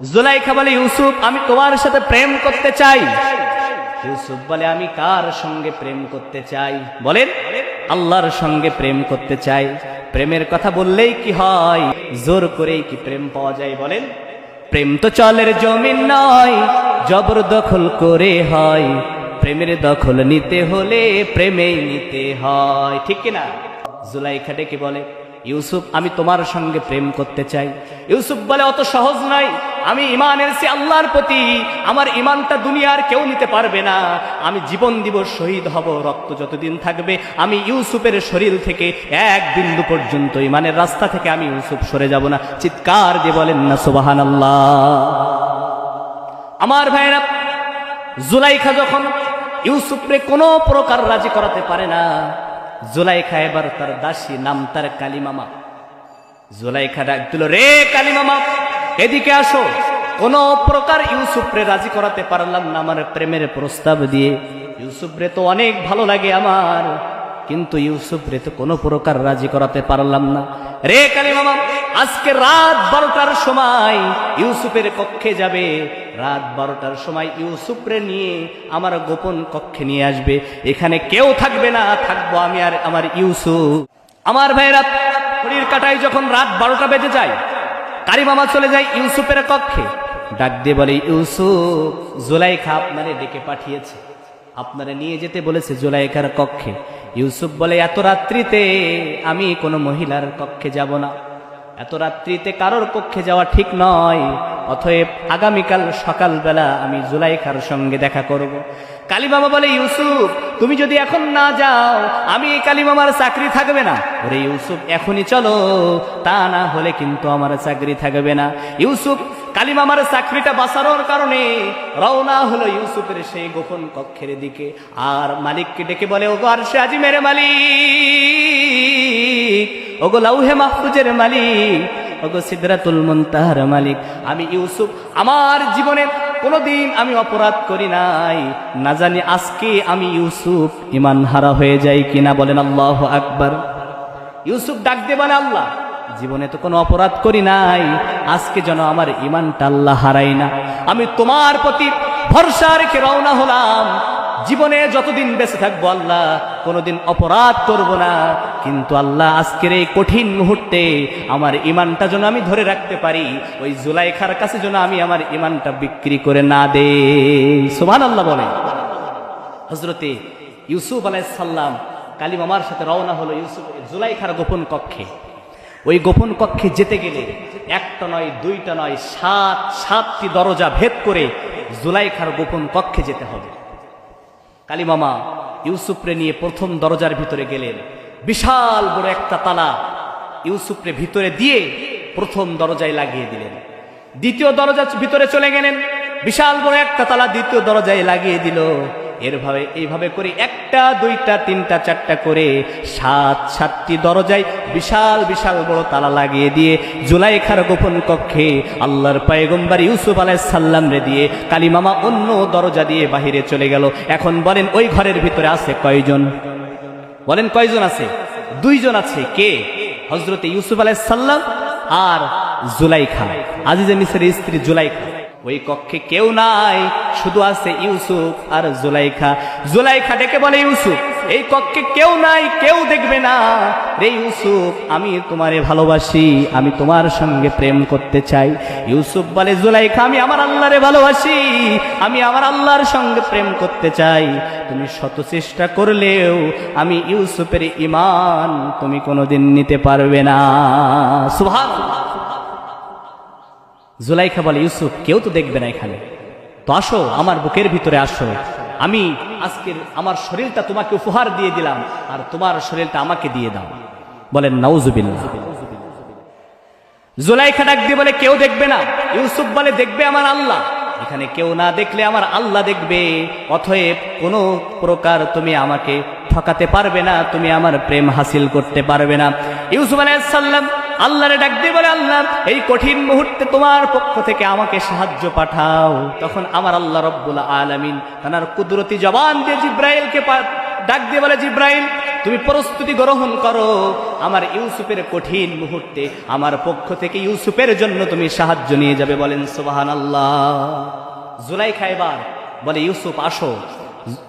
জুলাইখা বলে, ইউসুফ আমি তোমার সাথে প্রেম করতে চাই। ইউসুফ বলে, আমি কার সঙ্গে প্রেম করতে চাই? বলেন, আল্লাহর সঙ্গে প্রেম করতে চাই। প্রেমের কথা বললেই কি হয়? জোর করেই কি প্রেম পাওয়া যায়? বলেন, প্রেম তো চলের জমিন নয়, জবরদখল করে হয়। প্রেমের দখল নিতে হলে প্রেমেই নিতে হয়, ঠিক কিনা? জুলাইখা ডেকে বলে, ইউসুফ আমি তোমার সঙ্গে প্রেম করতে চাই। ইউসুফ বলে, অত সহজ নয়। আমি ঈমান এনেছি আল্লাহর প্রতি, আমার ঈমানটা দুনিয়ার কেউ নিতে পারবে না। আমি জীবন দিব, শহীদ হব, রক্ত যতদিন থাকবে আমি ইউসুফের শরীর থেকে এক বিন্দু পর্যন্ত ঈমানের রাস্তা থেকে আমি ইউসুফ সরে যাব না। চিৎকার দিয়ে বলেন না সুবহানাল্লাহ। আমার ভাইরা, জুলাইখা যখন ইউসুফকে কোনো প্রকার রাজি করাতে পারে না, জুলাইখা এবার তার দাসী, নাম তার কালিমামা। জুলাইখা ডাক দিল, রে কালিমামা এদিকে আসো। কোন প্রকার ইউসুফরে রাজি করাতে পারলাম না আমার প্রেমের প্রস্তাব দিয়ে। ইউসুফরে তো অনেক ভালো লাগে আমার, কিন্তু ইউসুফরে তো কোনো প্রকার রাজি করাতে পারলাম না। রে কালিমামা, আজকে রাত 12টার সময় ইউসুফের কক্ষে যাবে। রাত 12টার সময় ইউসুফরে নিয়ে আমার গোপন কক্ষে নিয়ে আসবে। এখানে কেউ থাকবে না, থাকবো আমি আর আমার ইউসুফ। আমার ভাইরা, ঘড়ির কাঁটায় যখন রাত 12টা বেজে যায়, কালিমামা চলে যায় ইউসুফের কক্ষে। ডাক দিয়ে বলে, ইউসুফ জুলাইখা আপনারে ডেকে পাঠিয়েছে, আপনারা নিয়ে যেতে বলেছে জুলাইখার কক্ষে। ইউসুফ বলে, এত রাত্রিতে আমি কোনো মহিলার কক্ষে যাব না, এত রাত্রিতে কারোর কক্ষে যাওয়া ঠিক নয়। অতএব আগামীকাল সকালবেলা আমি জুলাইখার সঙ্গে দেখা করব। কালিমামা বলে, ইউসুফ তুমি যদি এখন না যাও আমি কালিমামার চাকরি থাকবে না। ওরে ইউসুফ এখনই চলো, তা না হলে কিন্তু আমার চাকরি থাকবে না। ইউসুফ কালিমামার চাকরিটা বাঁচানোর কারণে রওনা হলো ইউসুফের সেই গোপন কক্ষের দিকে। আর মালিককে ডেকে বলে, ওগো আরশে আজিমের মালিক, ওগো লাউহে মাহফুজের মালিক, ওগো সিদরাতুল মুনতাহার মালিক, আমি ইউসুফ আমার জীবনে কোনোদিন আমি অপরাধ করি নাই, না জানি আজকে আমি ইউসুফ ঈমান হারা হয়ে যাই কিনা। বলেন আল্লাহু আকবার। ইউসুফ ডাক দিয়ে বলে, আল্লাহ জীবনে তো কোনো অপরাধ করি নাই, আজকে যেন আমার ঈমানটা আল্লাহ হারাই না। আমি তোমার প্রতি ভরসা রেখে রওনা হলাম। জীবনে যতদিন বেঁচে থাকবো আল্লাহ কোনোদিন অপরাধ করব না, কিন্তু আল্লাহ আজকের এই কঠিন মুহূর্তে আমার ঈমানটা যেন আমি ধরে রাখতে পারি। ওই জুলাইখার কাছে যেন আমি আমার ঈমানটা বিক্রি করে না দেই। সুবহানাল্লাহ বলে। হযরতে ইউসুফ আলাইহিস সালাম কালিমামার সাথে রওনা হলো ইউসুফ জুলাইখার গোপন কক্ষে। ওই গোপন কক্ষে যেতে গেলে একটা নয়, দুইটা নয়, সাতটি দরজা ভেদ করে জুলাইখার গোপন কক্ষে যেতে হবে। কালিমামা ইউসুফরে নিয়ে প্রথম দরজার ভিতরে গেলেন। বিশাল বড় একটা তালা ইউসুফরে ভিতরে দিয়ে প্রথম দরজায় লাগিয়ে দিলেন। দ্বিতীয় দরজার ভিতরে চলে গেলেন, বিশাল বড় একটা তালা দ্বিতীয় দরজায় লাগিয়ে দিল। এইভাবে করে একটা, দুইটা, তিনটা, চারটা করে সাতটি দরজায় বিশাল বিশাল বড় তালা লাগিয়ে দিয়ে জুলাইখার গোপন কক্ষে আল্লাহর পয়গম্বর ইউসুফ আলাইহিস সালাম রে দিয়ে কালিমামা অন্য দরজা দিয়ে বাহিরে চলে গেল। এখন বলেন ওই ঘরের ভিতরে আছে কয়জন? বলেন কয়জন আছে? দুইজন আছে। কে? হযরতে ইউসুফ আলাইহিস সালাম আর জুলাইখা, আজিজে মিসরের স্ত্রী জুলাইখা। ওই কক্ষে কেউ নাই, শুধু আছে ইউসুফ আর জুলাইখা। জুলাইখা ডেকে বলে, ইউসুফ এই কক্ষে কেউ নাই, কেউ দেখবে না। রে ইউসুফ আমি তোমারে ভালোবাসি, আমি তোমার সঙ্গে প্রেম করতে চাই। ইউসুফ বলে, জুলাইখা আমি আমার আল্লাহরে ভালোবাসি, আমি আমার আল্লাহর সঙ্গে প্রেম করতে চাই। তুমি শত চেষ্টা করলেও আমি ইউসুফের ঈমান তুমি কোনোদিন নিতে পারবে না। সুবহানাল্লাহ। জুলাইখা বলে, ইউসুফ কেউ তো দেখবে না এখানে, তো আসো আমার বুকের ভিতরে আসো, আমি আজকের আমার শরীরটা তোমাকে উপহার দিয়ে দিলাম আর তোমার শরীরটা আমাকে দিয়ে দাও। বলেন নাউজুবিল্লাহ। জুলাইখা ডাক দিয়ে বলে, কেউ দেখবে না। ইউসুফ বলে, দেখবে আমার আল্লাহ, এখানে কেউ না দেখলে আমার আল্লাহ দেখবে। অতএব কোনো প্রকার তুমি আমাকে ঠকাতে পারবে না, তুমি আমার প্রেম হাসিল করতে পারবে না। ইউসুফ আলাইহিস সালাম আল্লাহরে ডাক দিয়ে বলে, আল্লাহ এই কঠিন মুহূর্তে তোমার পক্ষ থেকে আমাকে সাহায্য পাঠাও। তখন আমার আল্লাহ রব্বুল আলামিন তার কুদরতি জবান দিয়ে জিব্রাইলকে ডাক দিয়ে বলে, জিব্রাইল তুমি প্রস্তুতি গ্রহণ করো, আমার ইউসুফের কঠিন মুহূর্তে আমার পক্ষ থেকে ইউসুফের জন্য তুমি সাহায্য নিয়ে যাবে। বলেন সুবহানাল্লাহ। জুলাইখা এবার বলে, ইউসুফ আসো।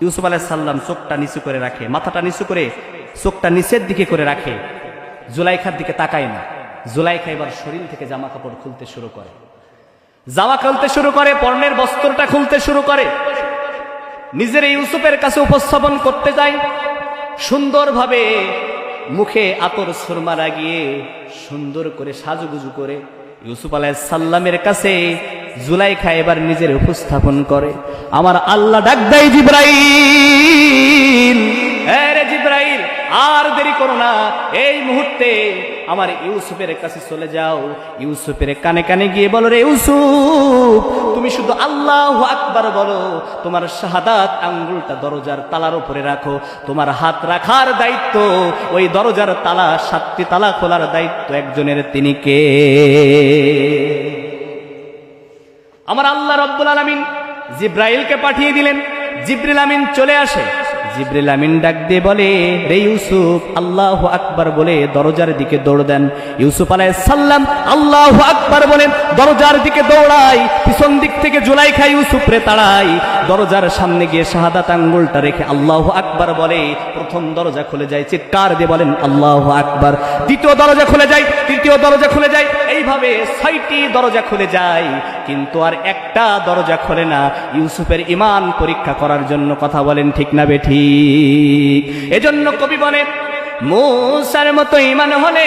ইউসুফ আলাইহিস সালাম চোখটা নিচু করে রাখে, মাথাটা নিচু করে চোখটা নিচের দিকে করে রাখে, জুলাইখার দিকে তাকায় না। জুলাইখা এবার শরীর থেকে জামা কাপড় খুলতে শুরু করে, জামা খুলতে শুরু করে, পর্নের বস্ত্রটা খুলতে শুরু করে, নিজের ইউসুফের কাছে উপস্থাপন করতে যায়। সুন্দরভাবে মুখে আতর সুরমা লাগিয়ে সুন্দর করে সাজুগুজু করে ইউসুফ আলাইহিস সালামের কাছে জুলাইখা এবার নিজের উপস্থাপন করে। আমার আল্লাহ ডাক দেয়, জিবরাইল, রে জিবরাইল, আর দেরি করো না, এই মুহূর্তে আমার ইউসুফের কাছে চলে যাও। ইউসুফের কানে কানে গিয়ে বলো, রে ইউসুফ, তুমি শুধু আল্লাহু আকবার বলো, তোমার শাহাদাত আঙ্গুলটা দরজার তালার উপরে রাখো। তোমার হাত রাখার দায়িত্ব, ওই দরজার তালা, 7টি তালা খোলার দায়িত্ব একজনের, তিনি কে? আমার আল্লাহ রব্বুল আলামিন জিব্রাইলকে পাঠিয়ে দিলেন। জিবরিল আমিন চলে আসে। জিবরিল আমিন ডাক দিয়ে বলে, রে ইউসুফ, আল্লাহু আকবার বলে দরজার দিকে দৌড় দেন। ইউসুফ আলাইহিস সালাম আল্লাহু আকবার বলে দরজার দিকে দৌড়ায়। পিছন দিক থেকে জুলাইখা ইউসুফরে তাড়ায়। দরজার সামনে গিয়ে শাহাদাত আঙ্গুলটা রেখে আল্লাহু আকবার বলে। প্রথম দরজা খুলে যায়, চিৎকার দিয়ে বলেন আল্লাহু আকবার। দ্বিতীয় দরজা খুলে যায়, তৃতীয় দরজা খুলে যায়, এইভাবে 6টি দরজা খুলে যায়, কিন্তু আর একটা দরজা খোলে না। ইউসুফের ঈমান পরীক্ষা করার জন্য। কথা বলেন ঠিক না বেঠিক? এজন্য কবি বলে, মূসার মতো ঈমান হলে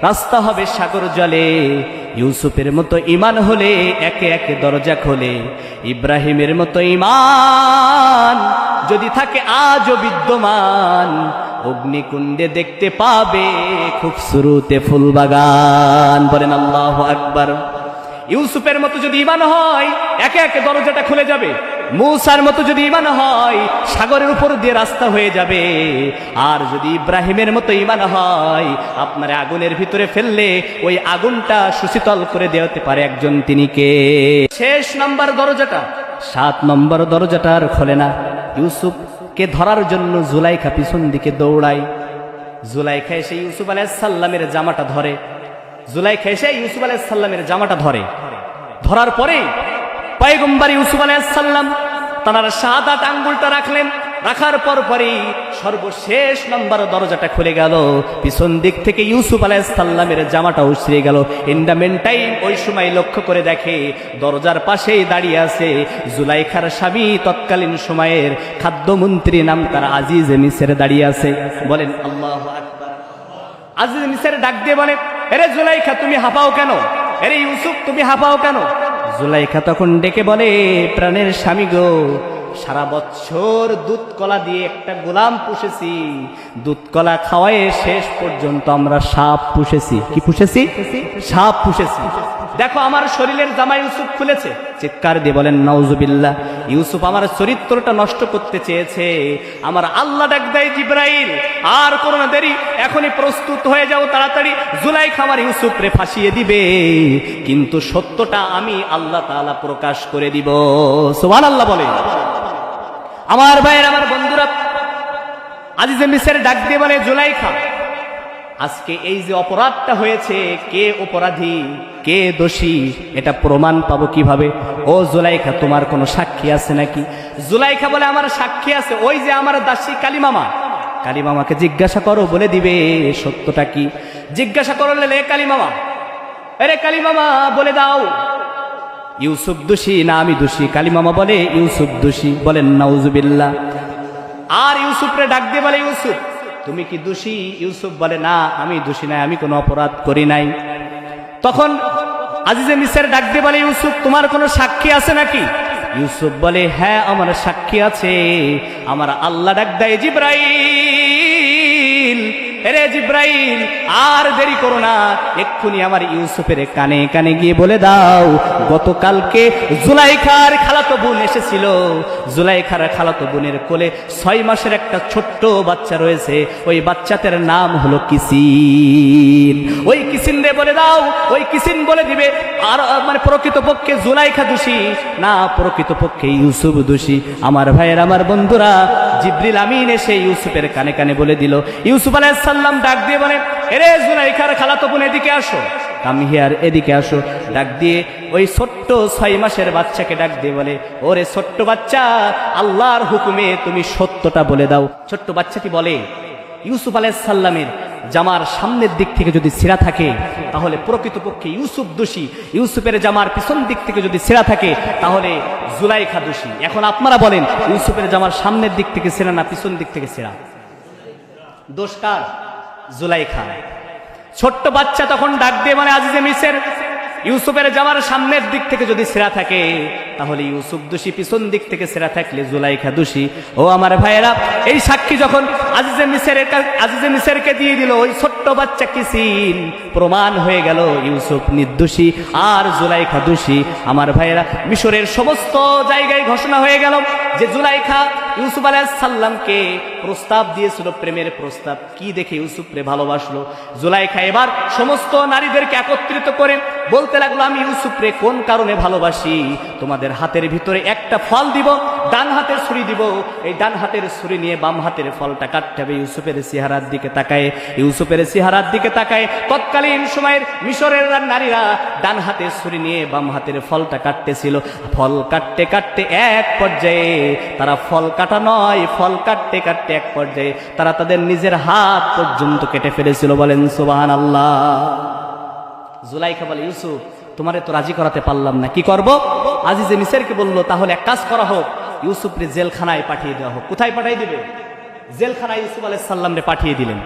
রাস্তা হবে সাগর জলে, ইউসুফের মতো ঈমান হলে একে একে দরজা খোলে। ইব্রাহিমের মতো ঈমান যদি থাকে আজও বিদ্যমান, অগ্নিকুণ্ডে দেখতে পাবে খুবসুরতে ফুলবাগান। বলেন আল্লাহু আকবার। ইউসুফের মতো যদি ঈমান হয়, একে একে দরজাটা খুলে যাবে। মূসার মতো যদি ঈমান হয়, সাগরের উপর দিয়ে রাস্তা হয়ে যাবে। আর যদি ইব্রাহিমের মতো ঈমান হয়, আপনার আগুনের ভিতরে ফেললে ওই আগুনটা সুশীতল করে দেওয়াতে পারে একজন, তিনি কে? শেষ নাম্বার দরজাটা, 7 নম্বর দরজাটা আর খোলে না। ইউসুফকে ধরার জন্য জুলাইখা পিছন দিকে দৌড়ায়। জুলাইখা এসে ইউসুফ আলাইহিস সালামের জামাটা ধরে। জুলাইখা এসে ইউসুফ আলাইহিস সালামের জামাটা ধরে। ধরার পরে পয়গম্বর ইউসুফ আলাইহিস সালাম তার শাহাদাত আঙ্গুলটা রাখলেন। রাখার পরই সর্বশেষ নম্বর দরজাটা খুলে গেল। পিছন দিক থেকে ইউসুফ আলাইহিস সালামের জামাটা উছড়ে গেল। এন্ডামেন্ট টাইম ওই সময় লক্ষ্য করে দেখে দরজার পাশেই দাঁড়িয়ে আছে জুলাইখার স্বামী, তৎকালীন সময়ের খাদ্যমন্ত্রী, নাম তার আজিজ মিসর, দাঁড়িয়ে আছে। বলেন আল্লাহু আকবার। আজিজ মিসর ডাক দিয়ে বলে, আরে জুলাইখা, তুমি হাঁপাও কেন? আরে ইউসুফ, তুমি হাঁপাও কেন? জুলাইখা তখন ডেকে বলে, প্রাণের স্বামী গো, সারা বছর দুধ কলা দিয়ে একটা গোলাম পুষেছি, দুধ কলা খাওয়ায় শেষ পর্যন্ত আমরা সাপ পুষেছি। কি পুষেছি? সাপ পুষেছি। দেখো আমার শরীরের জামা ইউসুফ খুলেছে। চিৎকার দিয়ে বলেন নাউজুবিল্লাহ। ইউসুফ আমার চরিত্রটা নষ্ট করতে চেয়েছে। আমার আল্লাহ ডাক দেয়, জিবরাইল, আর কোনো না দেরি, এখনই প্রস্তুত হয়ে যাও, তাড়াতাড়ি জুলাইখা আমার ইউসুফরে ফাঁসিয়ে দিবে, কিন্তু সত্যটা আমি আল্লাহ তাআলা প্রকাশ করে দিব। সুবহানাল্লাহ বলে। আমার ভাইয়ের, আমার বন্ধুরা, আজিজে মিসর ডাক দিয়ে বলে, জুলাইখা, আজকে এই যে অপরাধটা হয়েছে, কে অপরাধী, কে দোষী, এটা প্রমাণ পাবো কিভাবে? ও জুলাইখা, তোমার কোনো সাক্ষী আছে নাকি? জুলাইখা বলে, আমার সাক্ষী আছে, ওই যে আমার দাসী কালিমামা। কালিমামাকে জিজ্ঞাসা করো, বলে দিবে সত্যটা কি। জিজ্ঞাসা করলে, কালিমামা, আরে কালিমামা বলে দাও, ইউসুফ দোষী না আমি দোষী? কালিমামা বলে, ইউসুফ দোষী। বলেন নাউজুবিল্লাহ। আর ইউসুফরে ডাক দিয়ে বলে, ইউসুফ, তুমি কি দোষী? ইউসুফ বলে, না, আমি দোষী নাই, আমি কোনো অপরাধ করি নাই। তখন আজিজে মিসর ডাক দিয়ে বলে, ইউসুফ, তোমার কোনো সাক্ষী আছে নাকি? ইউসুফ বলে, হ্যাঁ, আমার সাক্ষী আছে। আমার আল্লাহ ডাক দেয়, জিবরাইল, এরে জিব্রাইল আর দেরি করো না, এক্ষুনি আমার ইউসুফের কানে কানে গিয়ে বলে দাও গতকালকে জুলাইখার খালাতো বোন এসেছিল, জুলাইখার খালাতো বোনের কোলে 6 মাসের একটা ছোট্ট বাচ্চা রয়েছে, ওই বাচ্চাটার নাম হলো কিসিন। ওই কিসিন রে বলে দাও, ওই কিসিন বলে দিবে আর মানে প্রকৃতপক্ষে জুলাইখা দোষী না, প্রকৃতপক্ষে ইউসুফ দোষী। আমার ভাইয়ের, আমার বন্ধুরা, জিবরিল আমিন এসে ইউসুফের কানে কানে বলে দিল। ইউসুফ আলাইহিস সালাম ডাক দিয়ে বলে, এরে জুলাইখার খালাতো বোন এদিকে আসো, কাম হিয়ার, এদিকে আসো। ডাক দিয়ে ওই ছোট্ট 6 মাসের বাচ্চাকে ডাক দিয়ে বলে, ওরে ছোট্ট বাচ্চা, আল্লাহর হুকুমে তুমি সত্যটা বলে দাও। ছোট্ট বাচ্চাটি বলে, ইউসুফ আলাইহিস সালামের জামার সামনের দিক থেকে যদি ছেঁড়া থাকে তাহলে প্রকৃতপক্ষে ইউসুফ দোষী, ইউসুফের জামার পিছন দিক থেকে যদি ছেঁড়া থাকে তাহলে জুলাইখা দোষী। এখন আপনারা বলেন, ইউসুফের জামার সামনের দিক থেকে ছেঁড়া না পিছন দিক থেকে ছেঁড়া? দোষ কার? জুলাইখা। ছোট্ট বাচ্চা তখন ডাক দিয়ে মানে, আজিজে মিসর, ইউসুফের জামার সামনের দিক থেকে যদি ছেঁড়া থাকে তাহলে ইউসুফ দোষী, পিছন দিক থেকে ছেঁড়া থাকলে জুলাইখা দোষী। ও আমার ভাইয়েরা, এই সাক্ষী যখন আজিজে মিসরকে দিয়ে দিল, ওই ছোট্ট বাচ্চা কিসিন, প্রমাণ হয়ে গেল ইউসুফ নির্দোষী আর জুলাইখা দোষী। আমার ভাইয়েরা, মিশরের সমস্ত জায়গায় ঘোষণা হয়ে গেল যে জুলাইখা ইউসুফ আলাইহিস সালামকে প্রস্তাব দিয়েছিল, প্রেমের প্রস্তাব। কি দেখে ইউসুফরে ভালোবাসলো। জুলাইখা এবার সমস্ত নারীদেরকে একত্রিত করে বলতে লাগলো, আমি ইউসুফরে কোন কারণে ভালোবাসি, তোমাদের হাতের ভিতরে একটা ফল দিব, ডান হাতের ছুরি দিব, এই ডান হাতের ছুরি নিয়ে বাম হাতের ফলটা কাটতে হবে। ইউসুফের চেহারার দিকে তাকায়, ইউসুফের চেহারার দিকে তাকায় তৎকালীন সময়ের মিশরের নারীরা ডান হাতের ছুরি নিয়ে বাম হাতের ফলটা কাটতেছিল। ফল কাটতে কাটতে এক পর্যায়ে তারা ফল কাটা নয়, ফল কাটতে কাটতে এক পর্যায়ে তারা তাদের নিজের হাত পর্যন্ত কেটে ফেলেছিল। বলেন সুবহানাল্লাহ। জুলাইখা বলে, ইউসুফ তোমারে তো রাজি করাতে পারলাম না, কি করব? আজিজে মিসরকে বললো, তাহলে এক কাজ করা হোক, ইউসুফরে জেলখানায় পাঠিয়ে দেওয়া হোক। কোথায় পাঠিয়ে দিবে? জেলখানায় ইউসুফ আলাইহিস সালাম রে পাঠিয়ে দিলেন।